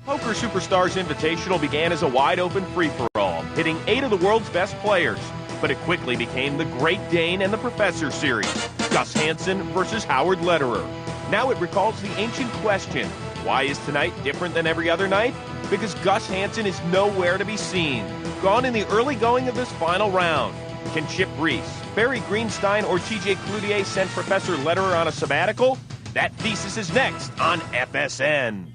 Poker Superstars Invitational began as a wide-open free-for-all, hitting 8 of the world's best players. But it quickly became the Great Dane and the Professor series, Gus Hansen versus Howard Lederer. Now it recalls the ancient question, why is tonight different than every other night? Because Gus Hansen is nowhere to be seen. Gone in the early going of this final round. Can Chip Reese, Barry Greenstein, or TJ Cloutier send Professor Lederer on a sabbatical? That thesis is next on FSN.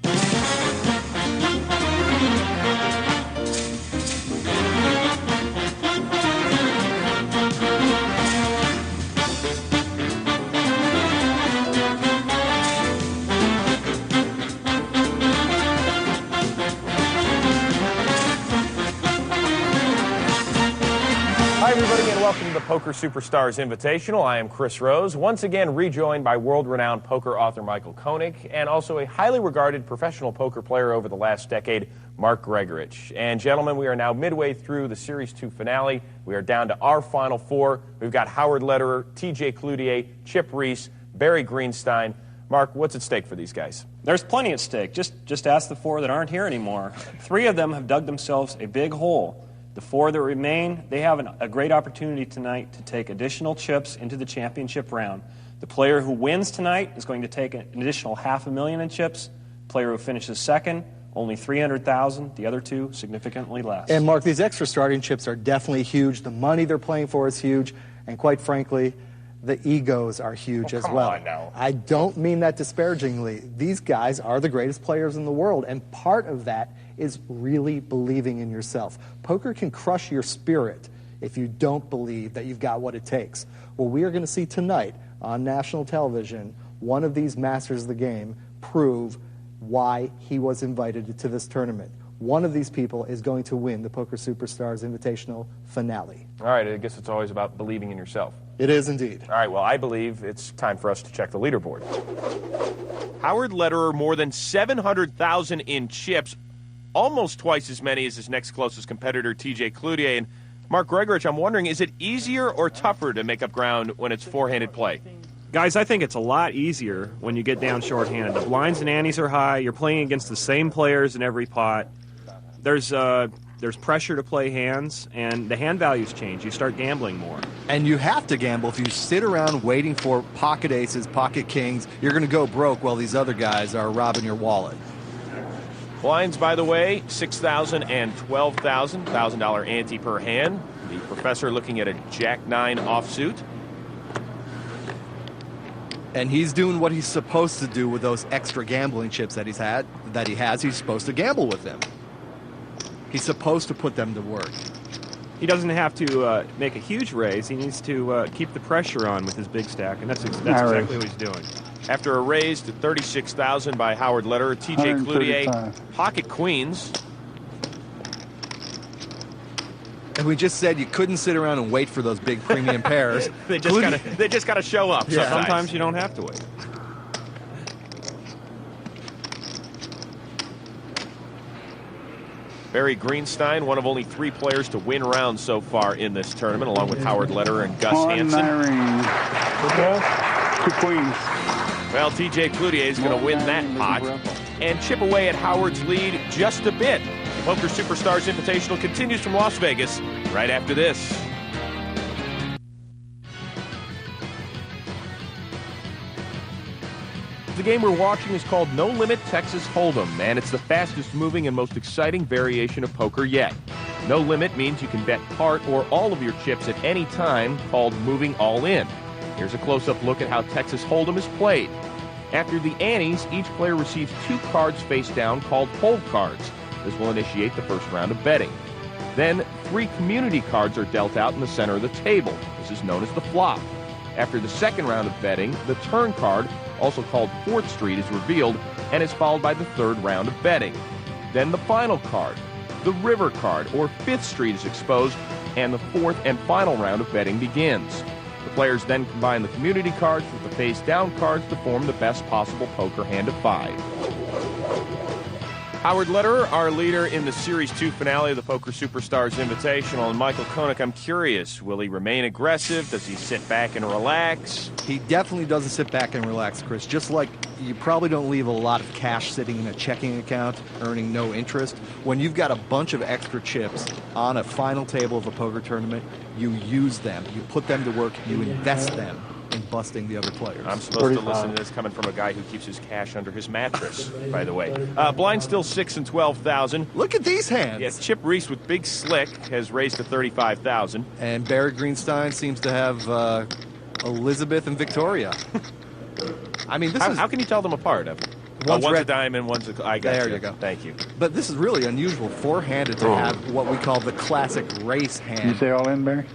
Hi, everybody, and welcome to the Poker Superstars Invitational. I am Chris Rose, once again rejoined by world-renowned poker author Michael Koenig, and also a highly regarded professional poker player over the last decade, Mark Gregorich. And gentlemen, we are now midway through the Series 2 finale. We are down to our Final Four. We've got Howard Lederer, TJ Cloutier, Chip Reese, Barry Greenstein. Mark, what's at stake for these guys? There's plenty at stake. Just ask the 4 that aren't here anymore. 3 of them have dug themselves a big hole. The 4 that remain, they have a great opportunity tonight to take additional chips into the championship round. The player who wins tonight is going to take an additional $500,000 in chips. The player who finishes second, only $300,000. The other 2, significantly less. And Mark, these extra starting chips are definitely huge. The money they're playing for is huge. And quite frankly, the egos are huge as well. Come on now. I don't mean that disparagingly. These guys are the greatest players in the world, and part of that is really believing in yourself. Poker can crush your spirit if you don't believe that you've got what it takes. Well, we are going to see tonight on national television one of these masters of the game prove why he was invited to this tournament. One of these people is going to win the Poker Superstars Invitational finale. All right, I guess it's always about believing in yourself. It is indeed. All right, well, I believe it's time for us to check the leaderboard. Howard Lederer more than 700,000 in chips, almost twice as many as his next closest competitor, TJ Cloutier. And Mark Gregorich, I'm wondering, is it easier or tougher to make up ground when it's four-handed play? Guys, I think it's a lot easier when you get down shorthanded. The blinds and antes are high. You're playing against the same players in every pot. There's pressure to play hands, and the hand values change. You start gambling more. And you have to gamble. If you sit around waiting for pocket aces, pocket kings, you're going to go broke while these other guys are robbing your wallet. Blinds, by the way, 6,000 and 12,000, $1,000 ante per hand. The Professor looking at a Jack-9 offsuit. And he's doing what he's supposed to do with those extra gambling chips that he has. He's supposed to gamble with them. He's supposed to put them to work. He doesn't have to make a huge raise. He needs to keep the pressure on with his big stack, and that's exactly what he's doing. After a raise to 36,000 by Howard Lederer, TJ Cloutier, pocket queens. And we just said you couldn't sit around and wait for those big premium pairs. They just gotta show up. Yeah. Sometimes you don't have to wait. Barry Greenstein, one of only 3 players to win rounds so far in this tournament, along with Howard Lederer and Gus Hansen. 2 queens. Well, TJ Cloutier is going to win that pot and chip away at Howard's lead just a bit. The Poker Superstars Invitational continues from Las Vegas right after this. The game we're watching is called No Limit Texas Hold'em, and it's the fastest moving and most exciting variation of poker yet. No limit means you can bet part or all of your chips at any time, called moving all in. Here's a close-up look at how Texas Hold'em is played. After the antes, each player receives 2 cards face down called hold cards. This will initiate the first round of betting. Then 3 community cards are dealt out in the center of the table. This is known as the flop. After the second round of betting, the turn card, also called 4th Street, is revealed and is followed by the third round of betting. Then the final card, the river card, or 5th Street, is exposed, and the 4th and final round of betting begins. The players then combine the community cards with the face-down cards to form the best possible poker hand of 5. Howard Lederer, our leader in the Series 2 finale of the Poker Superstars Invitational. And Michael Koenig, I'm curious, will he remain aggressive? Does he sit back and relax? He definitely doesn't sit back and relax, Chris. Just like you probably don't leave a lot of cash sitting in a checking account earning no interest. When you've got a bunch of extra chips on a final table of a poker tournament, you use them. You put them to work. You invest them in busting the other players. I'm supposed to listen to this coming from a guy who keeps his cash under his mattress, by the way. Blind still 6 and 12,000. Look at these hands. Yes, Chip Reese with Big Slick has raised to 35,000. And Barry Greenstein seems to have Elizabeth and Victoria. I mean, How can you tell them apart, Evan? One's a diamond, one's a... I got There you go. Thank you. But this is really unusual, four-handed, to have what we call the classic race hand. You say all in, Barry?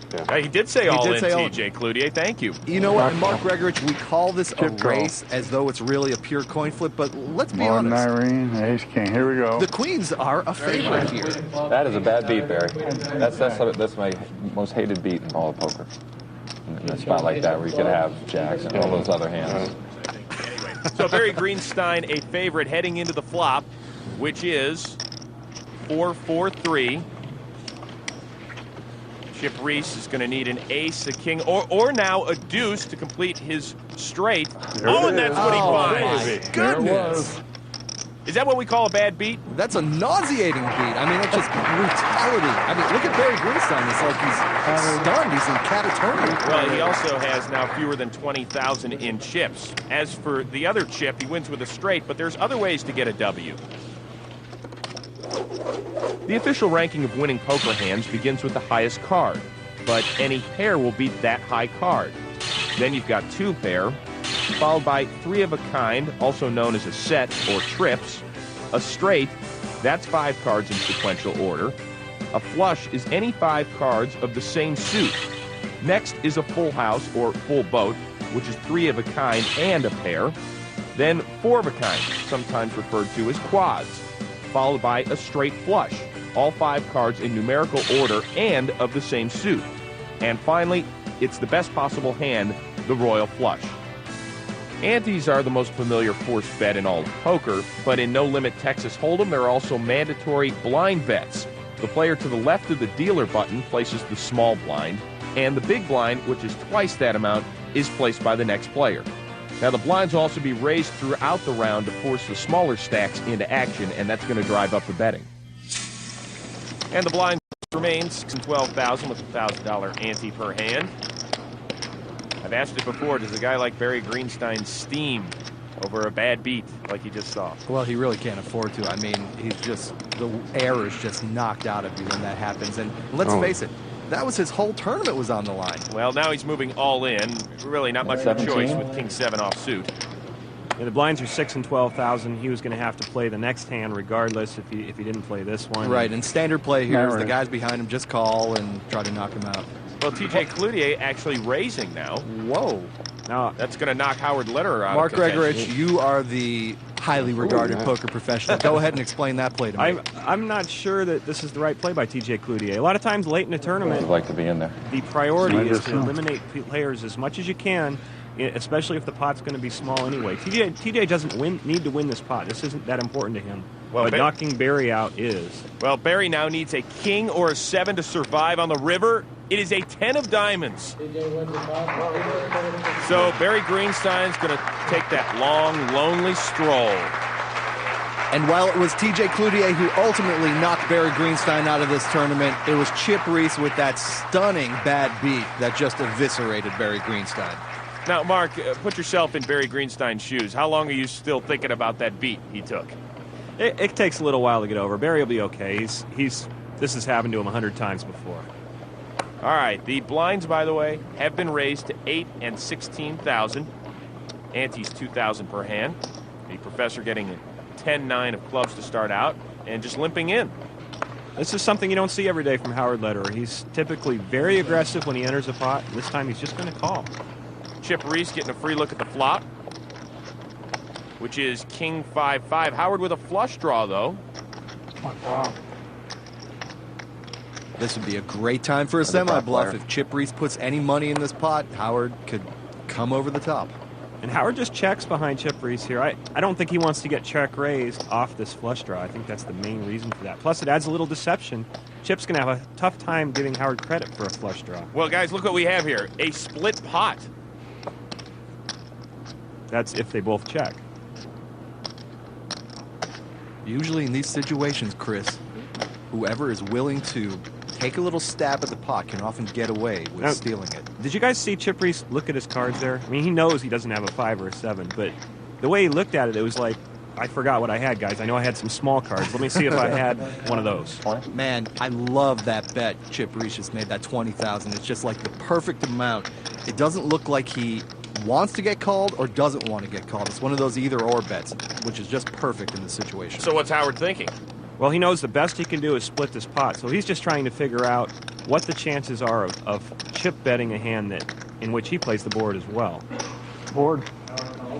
He did say all in, say all in. TJ Cloutier. Thank you. You know what, Mark Gregorich, we call this a race as though it's really a pure coin flip, but let's be honest. Irene, Ace King. Here we go. The queens are a favorite here. That is a bad beat, Barry. That's my most hated beat in all of poker. In a spot like that where you could have jacks and all those other hands. So Barry Greenstein, a favorite heading into the flop, which is 4-4-3. Chip Reese is going to need an ace, a king, or now a deuce to complete his straight. And that's what he finds. Goodness. Is that what we call a bad beat? That's a nauseating beat. I mean, it's just brutality. I mean, look at Barry Greenstein. It's like he's stunned. He's in catatonia. Well, he also has now fewer than 20,000 in chips. As for the other chip, he wins with a straight, but there's other ways to get a W. The official ranking of winning poker hands begins with the highest card, but any pair will beat that high card. Then you've got two pair, followed by three of a kind, also known as a set or trips. A straight, that's 5 cards in sequential order. A flush is any 5 cards of the same suit. Next is a full house or full boat, which is 3 of a kind and a pair. Then 4 of a kind, sometimes referred to as quads, followed by a straight flush, all 5 cards in numerical order and of the same suit. And finally, it's the best possible hand, the royal flush. Antes are the most familiar forced bet in all of poker, but in No Limit Texas Hold'em, there are also mandatory blind bets. The player to the left of the dealer button places the small blind, and the big blind, which is twice that amount, is placed by the next player. Now, the blinds will also be raised throughout the round to force the smaller stacks into action, and that's going to drive up the betting. And the blind remains 6 and 12,000 with a $1,000 ante per hand. I've asked it before, does a guy like Barry Greenstein steam over a bad beat like he just saw? Well, he really can't afford to. I mean, the air is just knocked out of you when that happens. And let's face it, that was his whole tournament was on the line. Well, now he's moving all in. Really not much of a choice with King 7 offsuit. Yeah, the blinds are 6 and 12,000. He was going to have to play the next hand regardless if he didn't play this one. Right, and standard play here is the guys behind him just call and try to knock him out. Well, TJ Cloutier actually raising now. Whoa. Now, that's going to knock Howard Lederer out. Mark Gregorich, you are the highly regarded poker professional. Go ahead and explain that play to me. I'm not sure that this is the right play by TJ Cloutier. A lot of times late in a tournament, I'd like to be in there. The priority is to eliminate players as much as you can, especially if the pot's going to be small anyway. TJ doesn't need to win this pot. This isn't that important to him. Well, but knocking Barry out is. Well, Barry now needs a king or a 7 to survive on the river. It is a 10 of diamonds. So Barry Greenstein's going to take that long, lonely stroll. And while it was TJ Cloutier who ultimately knocked Barry Greenstein out of this tournament, it was Chip Reese with that stunning bad beat that just eviscerated Barry Greenstein. Now, Mark, put yourself in Barry Greenstein's shoes. How long are you still thinking about that beat he took? It takes a little while to get over. Barry will be okay. This has happened to him 100 times before. All right, the blinds, by the way, have been raised to 8 and 16,000. Ante's 2,000 per hand. The professor getting a 10-9 of clubs to start out and just limping in. This is something you don't see every day from Howard Lederer. He's typically very aggressive when he enters a pot. This time he's just going to call. Chip Reese getting a free look at the flop, which is King 5-5. Howard with a flush draw, though. Wow. This would be a great time for a semi-bluff. If Chip Reese puts any money in this pot, Howard could come over the top. And Howard just checks behind Chip Reese here. I don't think he wants to get check raised off this flush draw. I think that's the main reason for that. Plus, it adds a little deception. Chip's going to have a tough time giving Howard credit for a flush draw. Well, guys, look what we have here. A split pot. That's if they both check. Usually in these situations, Chris, whoever is willing to take a little stab at the pot can often get away with Now, stealing it. Did you guys see Chip Reese look at his cards there? I mean, he knows he doesn't have a 5 or a 7, but the way he looked at it, it was like, I forgot what I had, guys. I know I had some small cards. Let me see if I had one of those. Man, I love that bet Chip Reese just made, that 20,000. It's just like the perfect amount. It doesn't look like he wants to get called or doesn't want to get called. It's one of those either-or bets, which is just perfect in this situation. So what's Howard thinking? Well, he knows the best he can do is split this pot, so he's just trying to figure out what the chances are of Chip betting a hand in which he plays the board as well. Board.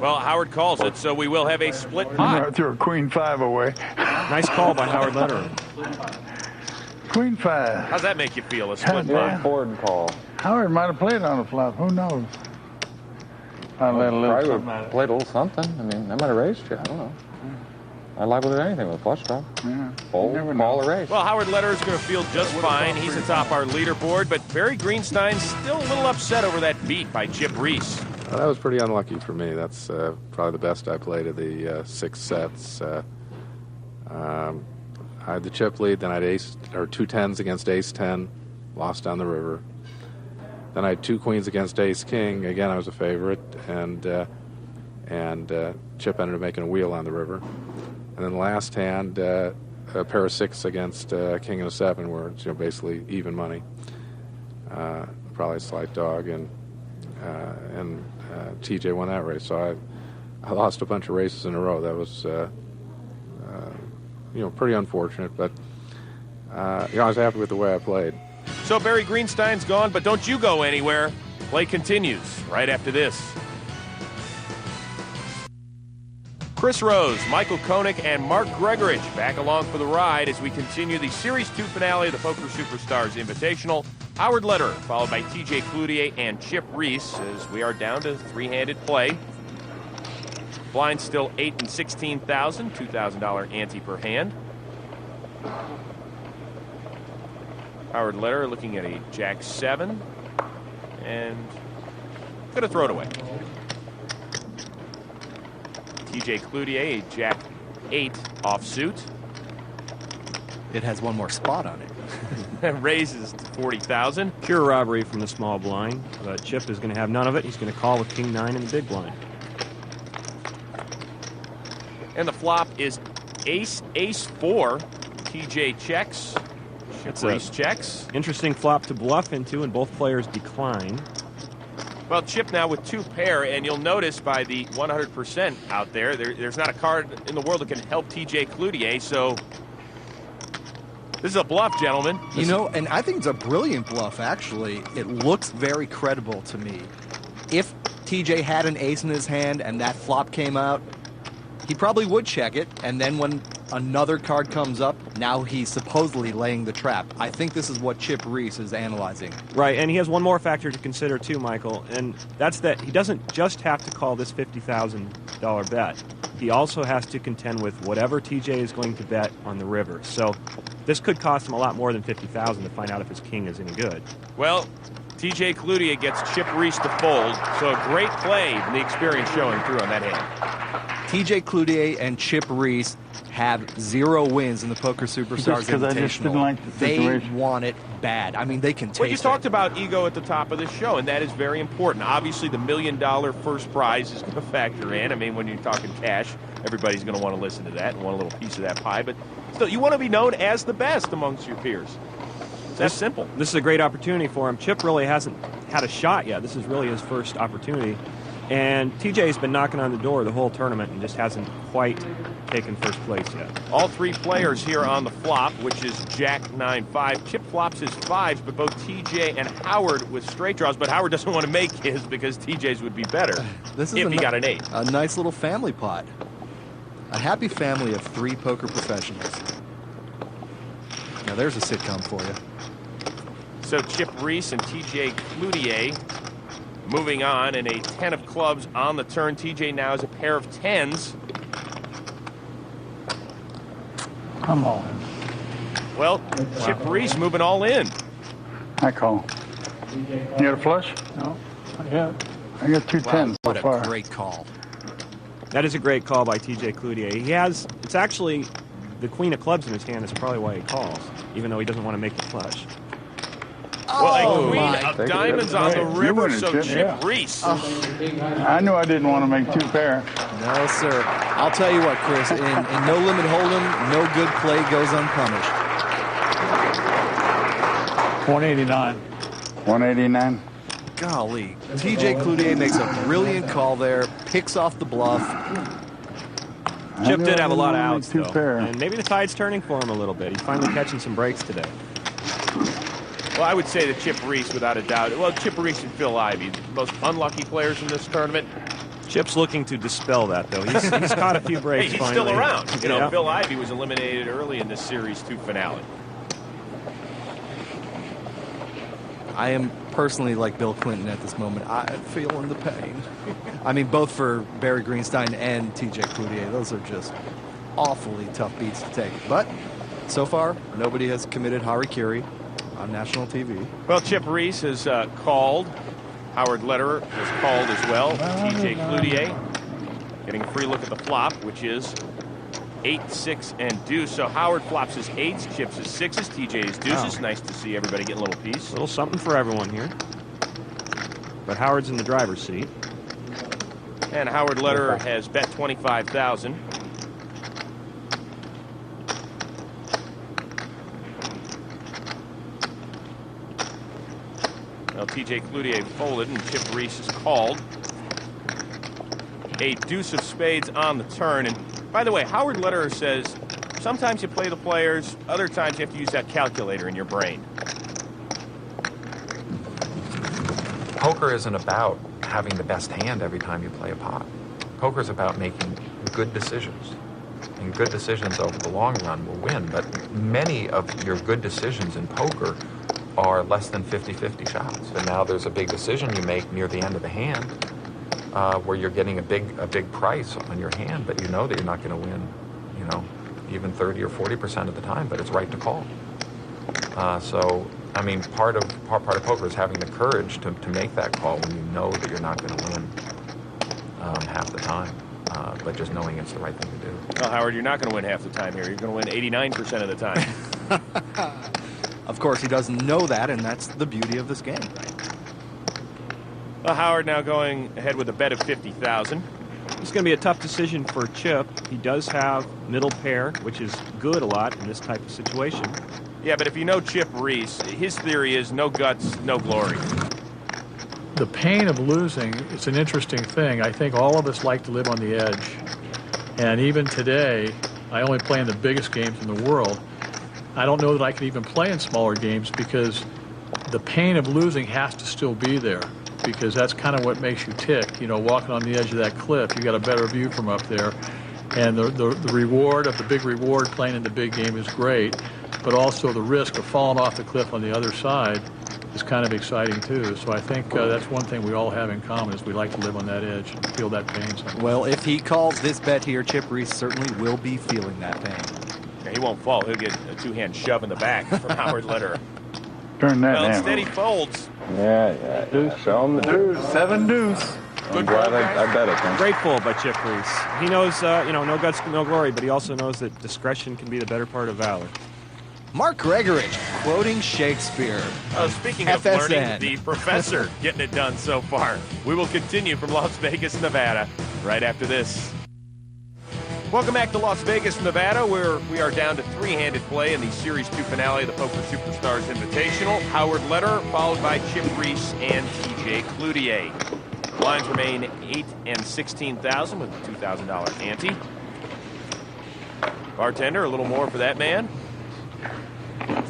Well, Howard calls it, so we will have a split I pot. threw a queen 5 away. Nice call by Howard Lederer. Queen 5. How's that make you feel, a split Yeah. pot? Board call. Howard might have played on the flop. Who knows? I let a little Probably something would out of played a little something. I mean, they might have raised you. I don't know. I like with anything with a flush draw. it. Yeah. Fold, Never call, know. or raise. Well, Howard Lederer is going to feel just fine. He's atop our leaderboard, but Barry Greenstein's still a little upset over that beat by Chip Reese. Well, that was pretty unlucky for me. That's probably the best I played of the 6 sets. I had the chip lead, then I had ace or 2 10s against ace 10, lost down the river. Then I had 2 queens against ace king. Again, I was a favorite, and Chip ended up making a wheel on the river. And then the last hand, a pair of 6 against king and a 7, where it's basically even money. Probably a slight dog, and TJ won that race. So I lost a bunch of races in a row. That was pretty unfortunate, but I was happy with the way I played. So Barry Greenstein's gone, but don't you go anywhere. Play continues right after this. Chris Rose, Michael Koenig, and Mark Gregorich back along for the ride as we continue the Series 2 finale of the Poker Superstars Invitational. Howard Lederer, followed by TJ Cloutier and Chip Reese, as we are down to 3-handed play. Blind still 8 and 16,000, $2,000 ante per hand. Howard Lederer looking at a Jack 7 and gonna throw it away. TJ Cloutier, a Jack 8 offsuit. It has one more spot on it. And raises to 40,000. Pure robbery from the small blind, but Chip is going to have none of it. He's going to call with king 9 in the big blind. And the flop is ace, ace 4. TJ checks. Chip Reese checks. Interesting flop to bluff into, and both players decline. Well, Chip now with 2 pair, and you'll notice by the 100% out there, there's not a card in the world that can help TJ Cloutier, so this is a bluff, gentlemen. And I think it's a brilliant bluff, actually. It looks very credible to me. If TJ had an ace in his hand and that flop came out, he probably would check it, and then when another card comes up, now he's supposedly laying the trap. I think this is what Chip Reese is analyzing. Right, and he has one more factor to consider too, Michael, and that's that he doesn't just have to call this $50,000 bet. He also has to contend with whatever TJ is going to bet on the river. So this could cost him a lot more than $50,000 to find out if his king is any good. Well, TJ Cloutier gets Chip Reese to fold, so a great play, and the experience showing through on that hand. TJ Cloutier and Chip Reese have 0 wins in the Poker Superstars Just 'cause I just didn't Invitational. like the They situation. want it bad. I mean, they can taste Well, you talked it. about ego at the top of the show, and that is very important. Obviously, the $1 million first prize is going to factor in. I mean, when you're talking cash, everybody's going to want to listen to that and want a little piece of that pie. But still, you want to be known as the best amongst your peers. It's that simple. This is a great opportunity for him. Chip really hasn't had a shot yet. This is really his first opportunity. And TJ's been knocking on the door the whole tournament and just hasn't quite taken first place yet. All 3 players here on the flop, which is Jack 9-5. Chip flops his 5s, but both TJ and Howard with straight draws. But Howard doesn't want to make his because TJ's would be better This is if he got an 8. A nice little family pot. A happy family of 3 poker professionals. Now there's a sitcom for you. So Chip Reese and TJ Cloutier moving on, and a 10 of clubs on the turn. TJ now has a pair of 10s. Come on. Well, Chip Reese moving all in. I call. You got a flush? No. Yeah. I got 2 10s What so far. a great call. That is a great call by TJ Cloutier. It's actually the queen of clubs in his hand. Is probably why he calls, even though he doesn't want to make the flush. Well, a queen my. of diamonds on the You river, win it, so Chip. Chip Yeah. Reese. I knew I didn't want to make 2 pair. No, sir. I'll tell you what, Chris. In No Limit Hold'em, no good play goes unpunished. 189. 189. Golly. TJ Cloutier makes a brilliant call there, picks off the bluff. Chip knew did I have a lot of didn't outs, make 2 though. pair. And maybe the tide's turning for him a little bit. He's finally catching some breaks today. Well, I would say that Chip Reese, without a doubt. Well, Chip Reese and Phil Ivey, the most unlucky players in this tournament. Chip's looking to dispel that, though. He's caught a few Hey, breaks. he's finally. still around. You know, Yeah. Phil Ivey was eliminated early in this Series 2 finale. I am personally like Bill Clinton at this moment. I'm feeling the pain. I mean, both for Barry Greenstein and TJ Cloutier. Those are just awfully tough beats to take. But so far, nobody has committed harikiri on national TV. Well, Chip Reese has called. Howard Lederer has called as well. TJ Cloutier getting a free look at the flop, which is 8, 6, and deuce. So Howard flops his 8s, chips his 6s, TJ his deuces. Nice to see everybody getting a little piece. A little something for everyone here. But Howard's in the driver's seat. And Howard Lederer has bet 25,000. Well, TJ Cloutier folded and Chip Reese is called. A deuce of spades on the turn. And by the way, Howard Lederer says sometimes you play the players, other times you have to use that calculator in your brain. Poker isn't about having the best hand every time you play a pot. Poker is about making good decisions. And good decisions over the long run will win. But many of your good decisions in poker are less than 50-50 shots. And now there's a big decision you make near the end of the hand where you're getting a big price on your hand, but you know that you're not going to win, you know, even 30 or 40% of the time, but it's right to call. So, I mean, part of poker is having the courage to make that call when you know that you're not going to win half the time, but just knowing it's the right thing to do. Well, Howard, you're not going to win half the time here. You're going to win 89% of the time. Of course, he doesn't know that, and that's the beauty of this game. Well, Howard now going ahead with a bet of 50,000. It's going to be a tough decision for Chip. He does have middle pair, which is good a lot in this type of situation. Yeah, but if you know Chip Reese, his theory is no guts, no glory. The pain of losing, it's an interesting thing. I think all of us like to live on the edge. And even today, I only play in the biggest games in the world. I don't know that I can even play in smaller games because the pain of losing has to still be there, because that's kind of what makes you tick. You know, walking on the edge of that cliff, you got a better view from up there. And the reward of the big reward playing in the big game is great, but also the risk of falling off the cliff on the other side is kind of exciting too. So I think that's one thing we all have in common is we like to live on that edge and feel that pain sometimes. Well, if he calls this bet here, Chip Reese certainly will be feeling that pain. He won't fall. He'll get a two-hand shove in the back from Howard Lederer. Turn that Well, down. instead he folds. Yeah. Show him the deuce. 7 deuce. I'm glad I bet it. Huh? Great pull by Chip Reese. He knows, no guts, no glory, but he also knows that discretion can be the better part of valor. Mark Gregorich quoting Shakespeare. Speaking of FSN. learning, the professor getting it done so far. We will continue from Las Vegas, Nevada, right after this. Welcome back to Las Vegas, Nevada, where we are down to three-handed play in the Series 2 finale of the Poker Superstars Invitational. Howard Lederer, followed by Chip Reese and TJ Cloutier. Lines remain 8 and 16,000 with a $2,000 ante. Bartender, a little more for that man.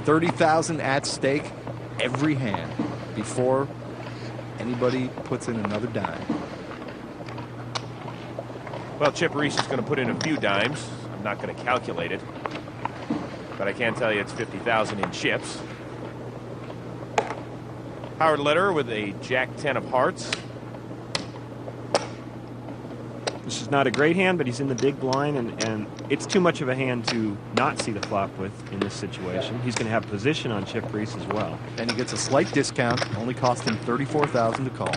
30,000 at stake every hand before anybody puts in another dime. Well, Chip Reese is going to put in a few dimes. I'm not going to calculate it, but I can tell you it's 50,000 in chips. Howard Lederer with a Jack 10 of hearts. This is not a great hand, but he's in the big blind, and it's too much of a hand to not see the flop with in this situation. He's going to have position on Chip Reese as well. And he gets a slight discount, only cost him $34,000 to call.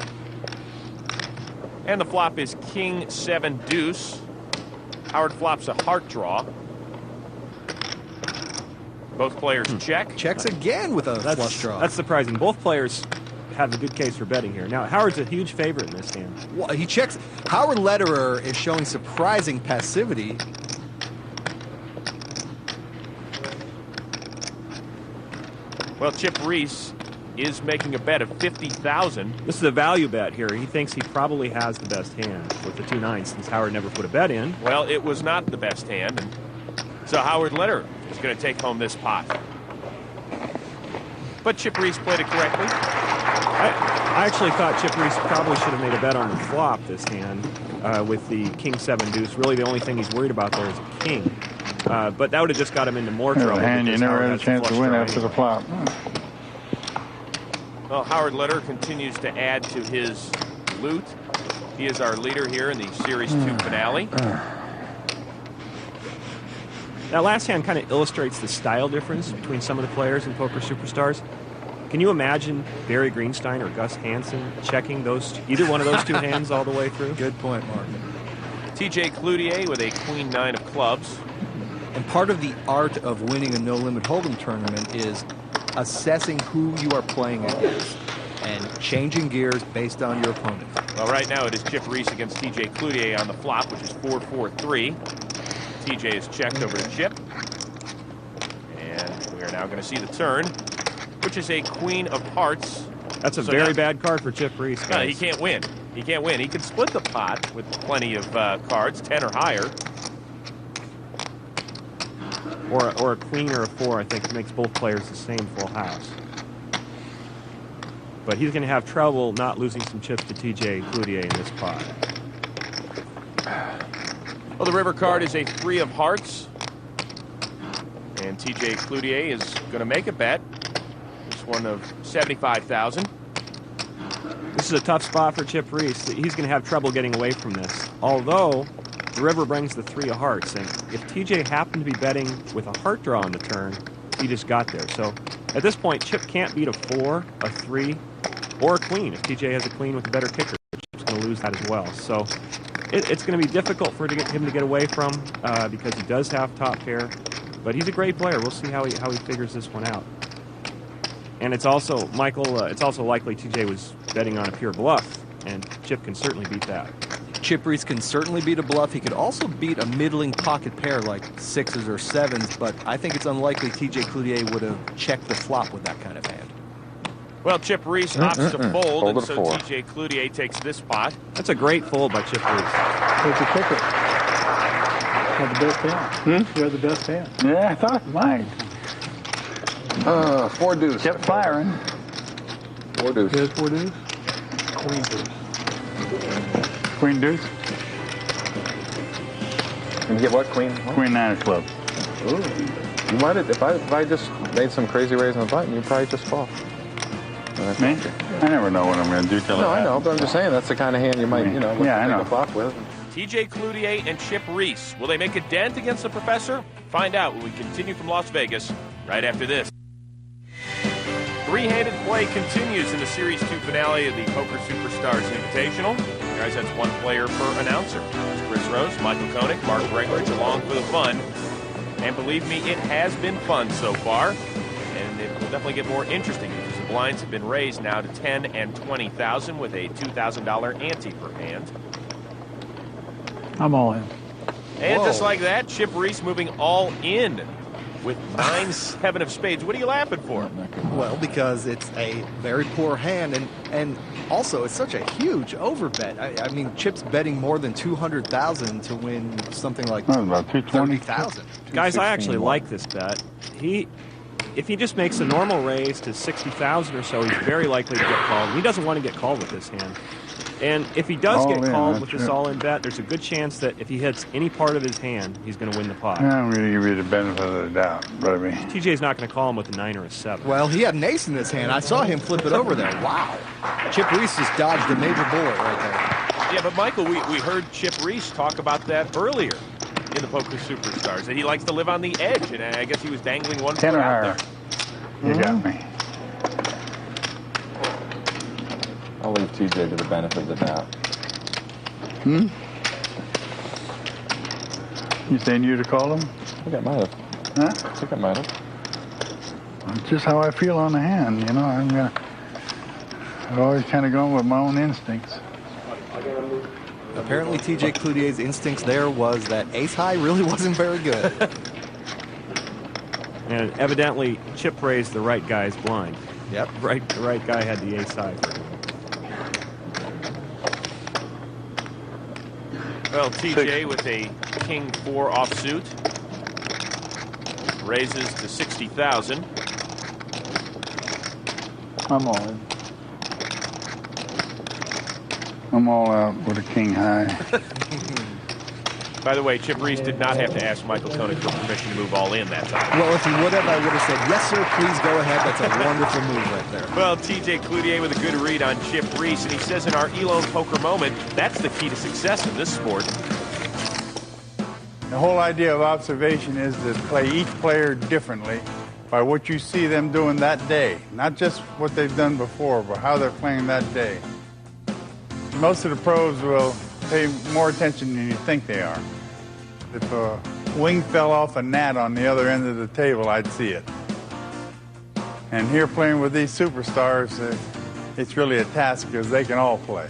And the flop is king 7 deuce. Howard flops a heart draw. Both players check. Checks again with a flush draw. That's surprising. Both players have a good case for betting here. Now, Howard's a huge favorite in this hand. Well, he checks. Howard Lederer is showing surprising passivity. Well, Chip Reese is making a bet of $50,000. This is a value bet here. He thinks he probably has the best hand with the 2-9 since Howard never put a bet in. Well, it was not the best hand, and so Howard Lederer is going to take home this pot. But Chip Reese played it correctly. I actually thought Chip Reese probably should have made a bet on the flop this hand with the king 7 deuce. Really, the only thing he's worried about there is a king. But that would have just got him into more trouble. And you never had a chance to win after the flop. Well, Howard Lederer continues to add to his loot. He is our leader here in the Series 2 finale. That last hand kind of illustrates the style difference between some of the players in Poker Superstars. Can you imagine Barry Greenstein or Gus Hansen checking either one of those two hands all the way through? Good point, Mark. TJ Cloutier with a queen 9 of clubs. And part of the art of winning a no-limit hold'em tournament is assessing who you are playing against and changing gears based on your opponent. Well, right now it is Chip Reese against TJ Cloutier on the flop, which is 4-4-3. TJ is checked over to Chip. And we are now going to see the turn, which is a queen of hearts. That's a very bad card for Chip Reese, guys. No, he can't win. He can't win. He can split the pot with plenty of cards, 10 or higher. Or a queen or a 4, I think, makes both players the same full house. But he's going to have trouble not losing some chips to TJ Cloutier in this pot. Well, the river card is a 3 of hearts. And TJ Cloutier is going to make a bet. This one of $75,000. This is a tough spot for Chip Reese. He's going to have trouble getting away from this. Although, the river brings the 3 of hearts. And if TJ happened to be betting with a heart draw on the turn, he just got there. So, at this point, Chip can't beat a 4, a 3, or a queen. If TJ has a queen with a better kicker, Chip's going to lose that as well. So, it's going to be difficult for him to get away from because he does have top pair. But he's a great player. We'll see how he figures this one out. And it's also, Michael, it's also likely TJ was betting on a pure bluff, and Chip can certainly beat that. Chip Reese can certainly beat a bluff. He could also beat a middling pocket pair like 6s or 7s, but I think it's unlikely TJ Cloutier would have checked the flop with that kind of hand. Well, Chip Reese opts to fold, and so TJ Cloutier takes this pot. That's a great fold by Chip Reese. Where's the kicker? You have the best hand. You have the best hand. Yeah, I thought mine. 4 deuce. Kept firing. 4 deuce. Here's 4 deuce. Queen deuce. Queen deuce. And get what? Queen? What? Queen 9 of clubs. Ooh. You might have, if I just made some crazy raise on the button, you'd probably just fall. Me? I never know what I'm going to do till No, I know, but I'm just saying that's the kind of hand you might, look to take a flop with. TJ Cloutier and Chip Reese. Will they make a dent against the professor? Find out when we continue from Las Vegas right after this. Three-handed play continues in the Series 2 finale of the Poker Superstars Invitational. Guys, that's one player per announcer. It's Chris Rose, Michael Koenig, Mark Breckenridge along for the fun. And believe me, it has been fun so far. And it will definitely get more interesting because the blinds have been raised now to 10 and 20,000 with a $2,000 ante per hand. I'm all in. And just like that, Chip Reese moving all in with 9-7 of spades. What are you laughing for? Well, because it's a very poor hand, and also it's such a huge overbet. I mean, Chip's betting more than 200,000 to win something like about 30,000. Guys, I actually like this bet. If he just makes a normal raise to 60,000 or so, he's very likely to get called. He doesn't want to get called with this hand. And if he does get called with this all-in bet, there's a good chance that if he hits any part of his hand, he's going to win the pot. I'm going to give you the benefit of the doubt, but I mean... TJ's not going to call him with a 9 or a 7. Well, he had an ace in his hand. I saw him flip it over there. Wow. Chip Reese just dodged a major bullet right there. Yeah, but Michael, we heard Chip Reese talk about that earlier in the Poker Superstars, that he likes to live on the edge, and I guess he was dangling one 10 foot or out higher. there. You got me. I'll leave TJ to the benefit of the doubt. You saying you to call him? I think I might have. Huh? I think I might have. It's just how I feel on the hand, you know. I've always kind of gone with my own instincts. Apparently, TJ Cloutier's instincts there was that ace-high really wasn't very good. And evidently, Chip raised the right guy's blind. Yep. The right guy had the ace-high for him. Well, TJ with a king 4 offsuit raises to 60,000. I'm all in. I'm all out with a king high. By the way, Chip Reese did not have to ask Michael Koenig for permission to move all in that time. Well, if he would have, I would have said, yes, sir, please go ahead. That's a wonderful move right there. Well, TJ Cloutier with a good read on Chip Reese, and he says in our Elone Poker Moment, that's the key to success in this sport. The whole idea of observation is to play each player differently by what you see them doing that day. Not just what they've done before, but how they're playing that day. Most of the pros will pay more attention than you think they are. If a wing fell off a gnat on the other end of the table, I'd see it. And here playing with these superstars, it's really a task because they can all play.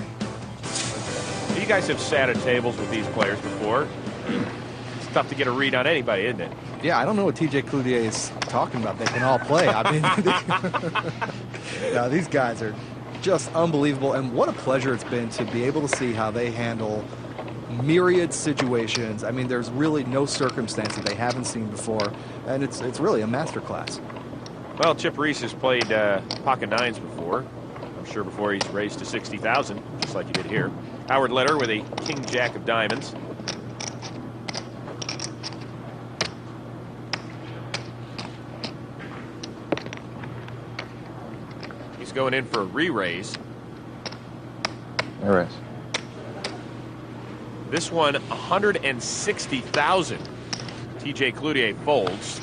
You guys have sat at tables with these players before. It's tough to get a read on anybody, isn't it? Yeah, I don't know what TJ Cloutier is talking about. They can all play. I mean, no, these guys are just unbelievable, and what a pleasure it's been to be able to see how they handle myriad situations. I mean, there's really no circumstance that they haven't seen before, and it's really a masterclass. Well, Chip Reese has played pocket nines before. I'm sure before he's raised to 60,000, just like you did here. Howard Leder with a king jack of diamonds. He's going in for a re-raise. All-raise. This one, 160,000. TJ Cloutier folds.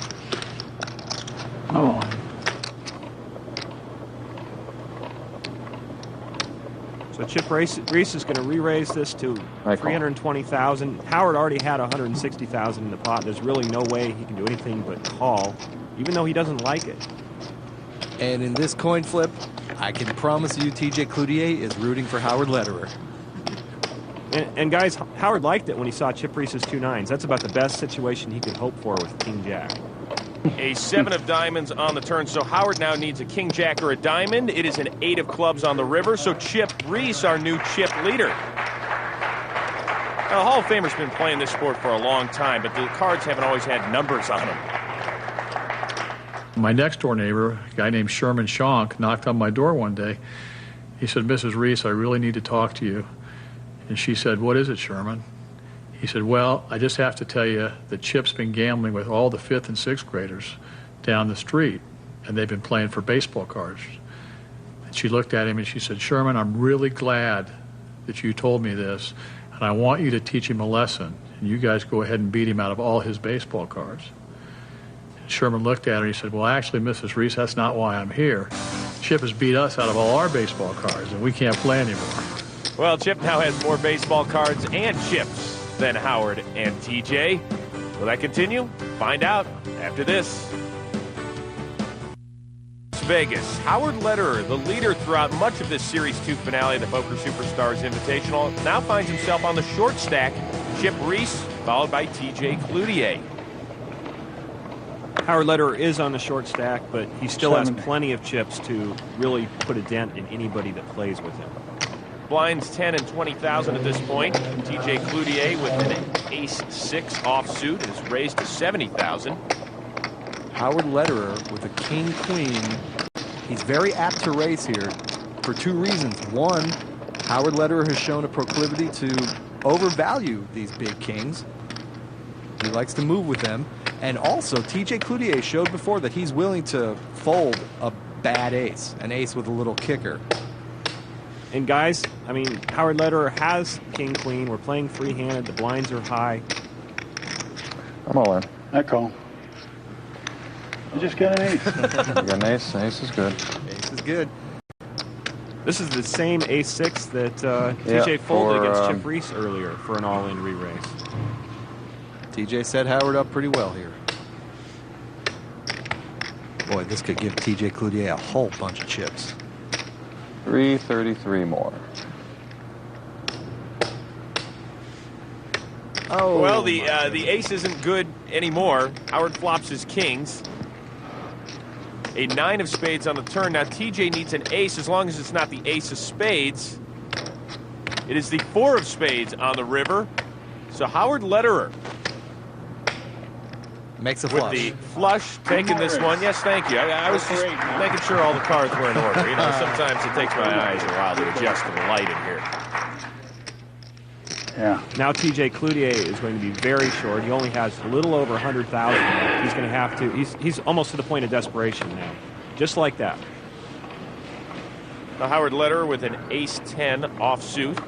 Oh. So Chip Reese is going to re-raise this to 320,000. Howard already had 160,000 in the pot. There's really no way he can do anything but call, even though he doesn't like it. And in this coin flip, I can promise you TJ Cloutier is rooting for Howard Lederer. And guys, Howard liked it when he saw Chip Reese's 2 nines. That's about the best situation he could hope for with King Jack. A 7 of diamonds on the turn, so Howard now needs a king jack or a diamond. It is an 8 of clubs on the river, so Chip Reese, our new chip leader. Now, the Hall of Famer's been playing this sport for a long time, but the cards haven't always had numbers on them. My next door neighbor, a guy named Sherman Schonk, knocked on my door one day. He said, "Mrs. Reese, I really need to talk to you." And she said, "What is it, Sherman?" He said, "Well, I just have to tell you that Chip's been gambling with all the 5th and 6th graders down the street, and they've been playing for baseball cards." And she looked at him and she said, "Sherman, I'm really glad that you told me this, and I want you to teach him a lesson, and you guys go ahead and beat him out of all his baseball cards." And Sherman looked at her and he said, "Well, actually, Mrs. Reese, that's not why I'm here. Chip has beat us out of all our baseball cards, and we can't play anymore." Well, Chip now has more baseball cards and chips than Howard and TJ. Will that continue? Find out after this. Las Vegas. Howard Lederer, the leader throughout much of this Series 2 finale of the Poker Superstars Invitational, now finds himself on the short stack. Chip Reese, followed by TJ Cloutier. Howard Lederer is on the short stack, but he still has plenty of chips to really put a dent in anybody that plays with him. Blinds 10 and 20,000 at this point. TJ Cloutier with an ace-6 offsuit is raised to 70,000. Howard Lederer with a king-queen. He's very apt to raise here for 2 reasons. One, Howard Lederer has shown a proclivity to overvalue these big kings. He likes to move with them. And also, TJ Cloutier showed before that he's willing to fold a bad ace, an ace with a little kicker. And guys, I mean, Howard Lederer has king queen. We're playing free-handed. The blinds are high. I'm all in. I call. You just got an ace. You got an ace. Ace is good. Ace is good. This is the same ace-6 that TJ folded against Chip Reese earlier for an all-in re-raise. TJ set Howard up pretty well here. Boy, this could give TJ Cloutier a whole bunch of chips. 333 more. Oh, well, the ace isn't good anymore. Howard flops his kings. A 9 of spades on the turn. Now TJ needs an ace as long as it's not the ace of spades. It is the 4 of spades on the river. So Howard Lederer makes a with flush. the flush, taking this one. Yes, thank you. I was just making sure all the cards were in order. You know, sometimes it takes my eyes a while to adjust to the light in here. Yeah. Now TJ Cloutier is going to be very short. He only has a little over 100,000 left. He's going to have to. He's almost to the point of desperation now, just like that. Now Howard Lederer with an ace-10 offsuit.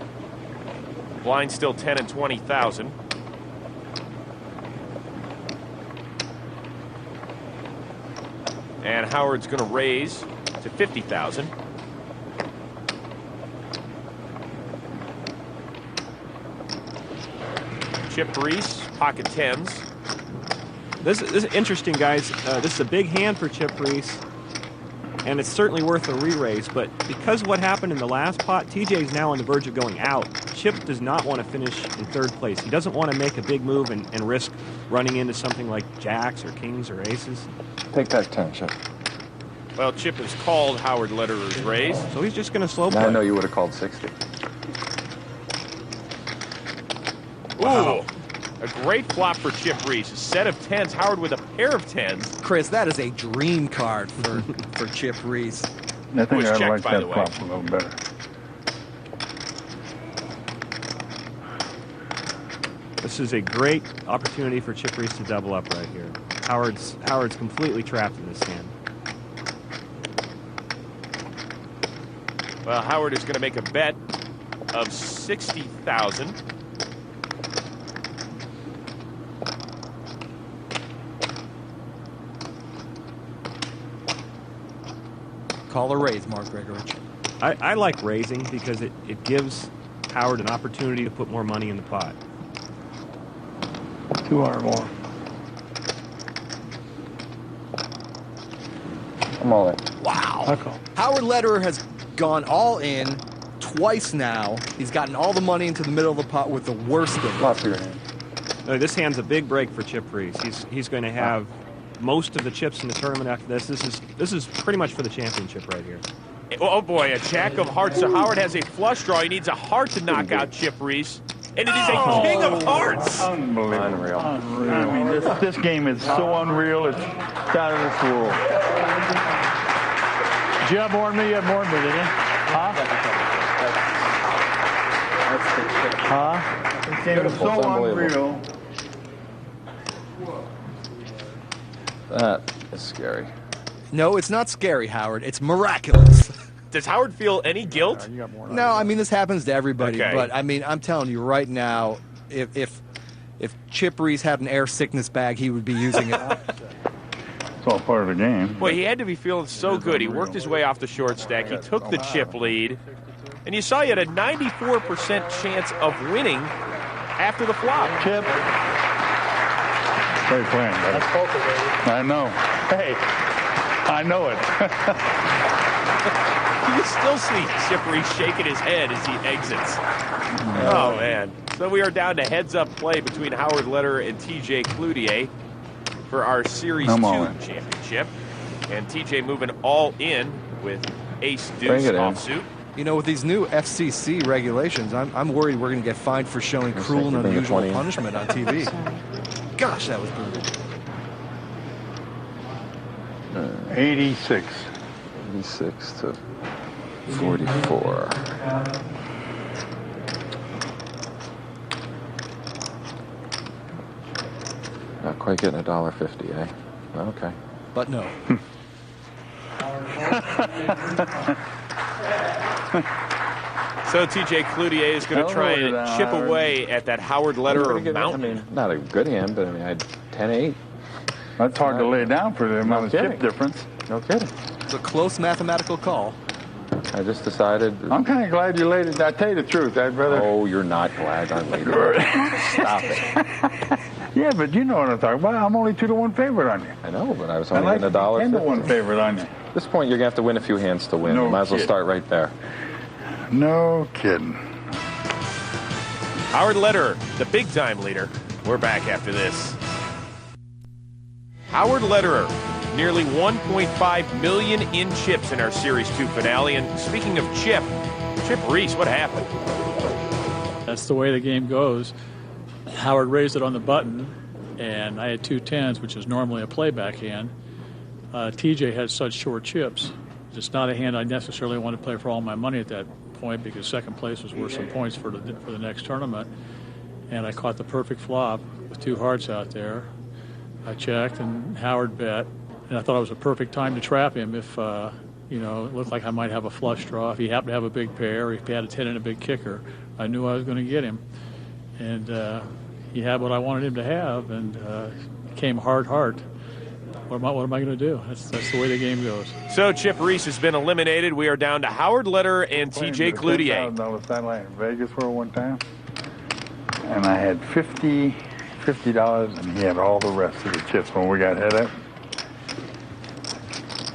Blind still 10 and 20,000. And Howard's going to raise to 50,000. Chip Reese, pocket 10s. This is interesting, guys. This is a big hand for Chip Reese, and it's certainly worth a re-raise. But because of what happened in the last pot, TJ is now on the verge of going out. Chip does not want to finish in 3rd place. He doesn't want to make a big move and risk running into something like jacks or kings or aces. Take that 10, Chip. Well, Chip has called Howard Lederer's raise. So he's just going to slow play. I know you would have called 60. Ooh, a great flop for Chip Reese. A set of 10s. Howard with a pair of 10s. Chris, that is a dream card for Chip Reese. I think I checked, like by the that way. flop a little better. This is a great opportunity for Chip Reese to double up right here. Howard's completely trapped in this hand. Well, Howard is going to make a bet of 60,000. Call or raise, Mark Gregorich. I like raising because it gives Howard an opportunity to put more money in the pot. 200 more. I'm all in. Wow. I call. Howard Lederer has gone all in twice now. He's gotten all the money into the middle of the pot with the worst of Flop it. for your hand. This hand's a big break for Chip Reese. He's going to have most of the chips in the tournament after this. This is pretty much for the championship right here. Oh boy, a jack of hearts. So Howard has a flush draw. He needs a heart to knock out Chip Reese. And it is a king of hearts. Unbelievable. Unreal. I mean, this game is so unreal. It's out of this world. Did you have more than me? You had more than me, didn't you? Huh? This game is Beautiful. so It's unbelievable. unreal. That is scary. No, it's not scary, Howard. It's miraculous. Does Howard feel any guilt? No, I mean, this happens to everybody. Okay. But, I mean, I'm telling you right now, if Chip Reese had an air sickness bag, he would be using it. It's all part of the game. Boy, he had to be feeling so good. He worked his way off the short stack. He took the chip lead. And you saw he had a 94% chance of winning after the flop. Chip. How you playing, buddy? I know. Hey, I know it. You can still see Chip Reese shaking his head as he exits. Oh, man. So we are down to heads-up play between Howard Lederer and TJ Cloutier for our Series 2 championship. And TJ moving all in with ace-deuce offsuit. You know, with these new FCC regulations, I'm worried we're going to get fined for showing cruel and unusual punishment on TV. Gosh, that was brutal. 86. 86 to 44. Not quite getting $1.50, eh? Okay. But no. So TJ Cloutier is going to try and chip away at that Howard Lederer mountain. I mean, not a good hand, but I mean, I had 10-8. That's hard to lay down for the amount of chip difference. No kidding. It's a close mathematical call. I just decided. I'm kind of glad you laid it. I tell you the truth, I'd rather. Oh, you're not glad I laid it. Stop it. Yeah, but you know what I'm talking about. I'm only 2-1 favorite on you. I know, but I was only like getting $1.50. 10-1 favorite on you. At this point, you're gonna have to win a few hands to win. No You might as well kidding. start right there. No kidding. Howard Lederer, the big-time leader. We're back after this. Howard Lederer, nearly 1.5 million in chips in our Series 2 finale. And speaking of Chip Reese, what happened? That's the way the game goes. Howard raised it on the button, and I had 2 10s, which is normally a playback hand. TJ had such short chips. It's not a hand I necessarily want to play for all my money at that point, because second place was worth some points for the next tournament. And I caught the perfect flop with 2 hearts out there. I checked, and Howard bet, and I thought it was a perfect time to trap him if, it looked like I might have a flush draw. If he happened to have a big pair, or if he had a 10 and a big kicker, I knew I was going to get him. And he had what I wanted him to have, and it came hard. What am I going to do? That's the way the game goes. So Chip Reese has been eliminated. We are down to Howard Lederer and TJ Cloutier. $10,000 satellite in Vegas for one time, and I had $50, and he had all the rest of the chips when we got hit up.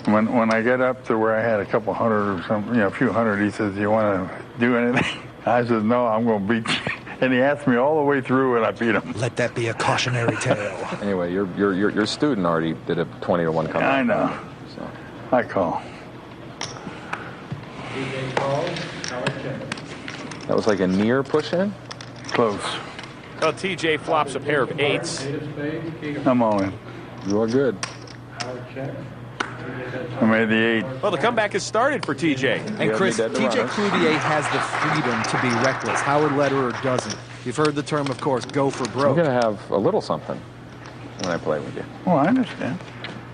When I get up to where I had a couple hundred or something, a few hundred, he says, "Do you want to do anything?" I said, "No, I'm going to beat you." And he asked me all the way through, and I beat him. Let that be a cautionary tale. Anyway, your student already did a 20-1 comeback. I know. So. I call. That was like a near push-in? Close. Well, TJ flops a pair of 8s. I'm all in. You are good. I made the 8. Well, the comeback has started for TJ. And Chris, TJ Cloutier has the freedom to be reckless. Howard Lederer doesn't. You've heard the term, of course, go for broke. I'm going to have a little something when I play with you. Well, I understand.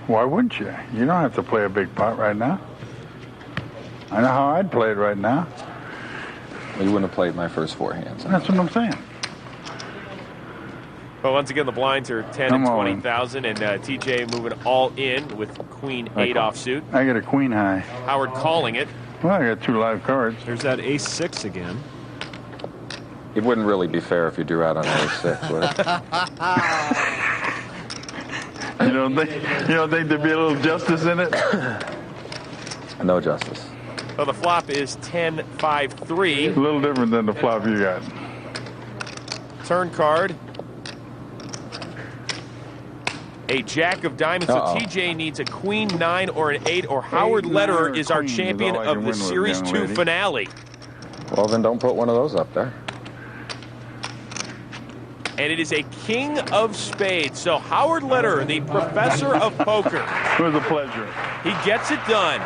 Why wouldn't you? You don't have to play a big pot right now. I know how I'd play it right now. Well, you wouldn't have played my first 4 hands. That's what I'm saying. Well, once again, the blinds are 10 and 20,000, and TJ moving all in with Queen 8 offsuit. I get a queen high. Howard calling it. Well, I got 2 live cards. There's that ace-6 again. It wouldn't really be fair if you drew out on ace-6, would it? You don't think there'd be a little justice in it? No justice. Well, the flop is 10-5-3. A little different than the flop you got. Turn card. A jack of diamonds. So TJ needs a queen 9 or an 8, or Howard Lederer is our champion of the Series 2 finale. Well, then don't put one of those up there. And it is a king of spades. So Howard Lederer, the professor of poker. It was a pleasure. He gets it done.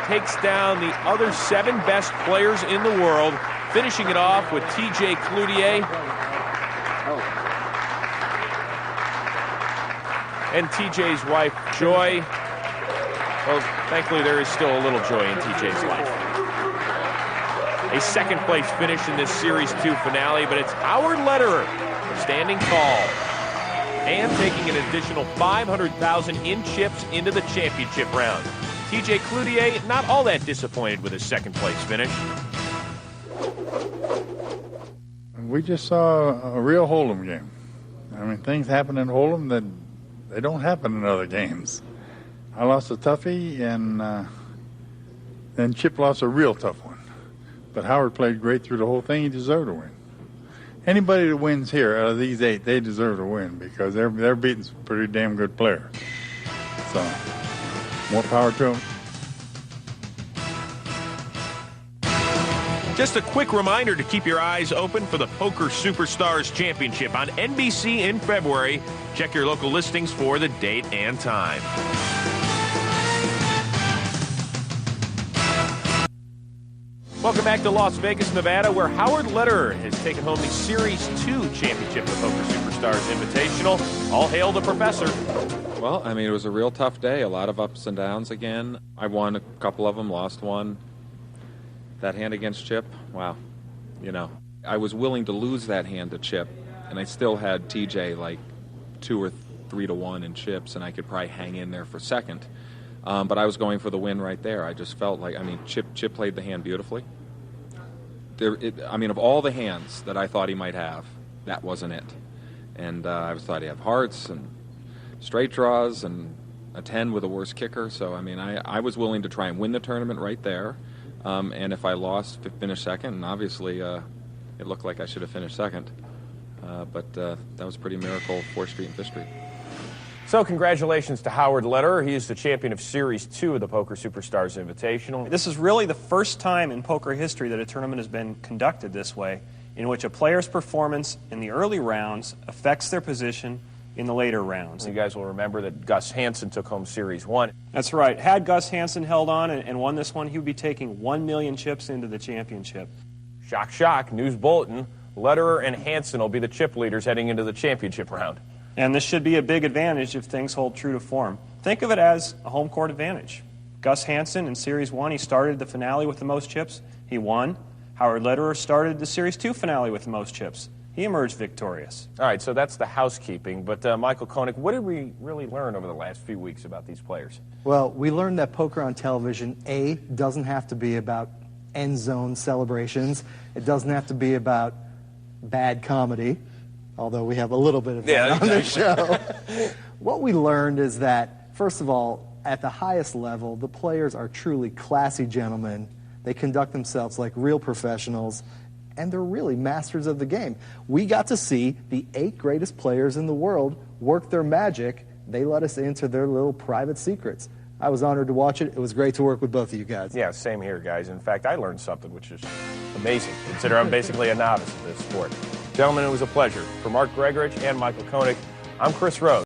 Takes down the other 7 best players in the world, finishing it off with TJ Cloutier. And TJ's wife, Joy. Well, thankfully, there is still a little joy in TJ's life. A second-place finish in this Series 2 finale, but it's Howard Lederer standing tall and taking an additional 500,000 in chips into the championship round. TJ Cloutier, not all that disappointed with his second-place finish. We just saw a real Hold'em game. I mean, things happen in Hold'em that they don't happen in other games. I lost a toughie, and then Chip lost a real tough one. But Howard played great through the whole thing. He deserved to win. Anybody that wins here out of these 8, they deserve to win because they're beating some pretty damn good players. So, more power to them. Just a quick reminder to keep your eyes open for the Poker Superstars Championship on NBC in February. Check your local listings for the date and time. Welcome back to Las Vegas, Nevada, where Howard Lederer has taken home the Series 2 championship of Poker Superstars Invitational. All hail the professor. Well, I mean, it was a real tough day. A lot of ups and downs again. I won a couple of them, lost one. That hand against Chip, wow. you know. I was willing to lose that hand to Chip, and I still had TJ like 2 or 3 to 1 in chips, and I could probably hang in there for second. But I was going for the win right there. I just felt like, I mean, Chip played the hand beautifully. I mean, of all the hands that I thought he might have, that wasn't it. And I thought he'd have hearts and straight draws and a 10 with a worse kicker. So, I mean, I was willing to try and win the tournament right there. And if I lost, finish second. And obviously, it looked like I should have finished second. But that was a pretty miracle, 4th Street and 5th Street. So congratulations to Howard Lederer. He is the champion of Series 2 of the Poker Superstars Invitational. This is really the first time in poker history that a tournament has been conducted this way, in which a player's performance in the early rounds affects their position in the later rounds. You guys will remember that Gus Hansen took home Series 1. That's right. Had Gus Hansen held on and won this one, he would be taking 1 million chips into the championship. Shock, shock, news bulletin. Lederer and Hansen will be the chip leaders heading into the championship round. And this should be a big advantage if things hold true to form. Think of it as a home court advantage. Gus Hansen in Series 1, he started the finale with the most chips. He won. Howard Lederer started the Series 2 finale with the most chips. He emerged victorious. All right, so that's the housekeeping. But Michael Koenig, what did we really learn over the last few weeks about these players? Well, we learned that poker on television, A, doesn't have to be about end zone celebrations. It doesn't have to be about bad comedy, although we have a little bit of that on this show. What we learned is that, first of all, at the highest level, the players are truly classy gentlemen. They conduct themselves like real professionals, and they're really masters of the game. We got to see the 8 greatest players in the world work their magic. They let us into their little private secrets. I was honored to watch it. It was great to work with both of you guys. Yeah, same here, guys. In fact, I learned something, which is amazing. Consider I'm basically a novice in this sport. Gentlemen, it was a pleasure. For Mark Gregorich and Michael Koenig, I'm Chris Rose.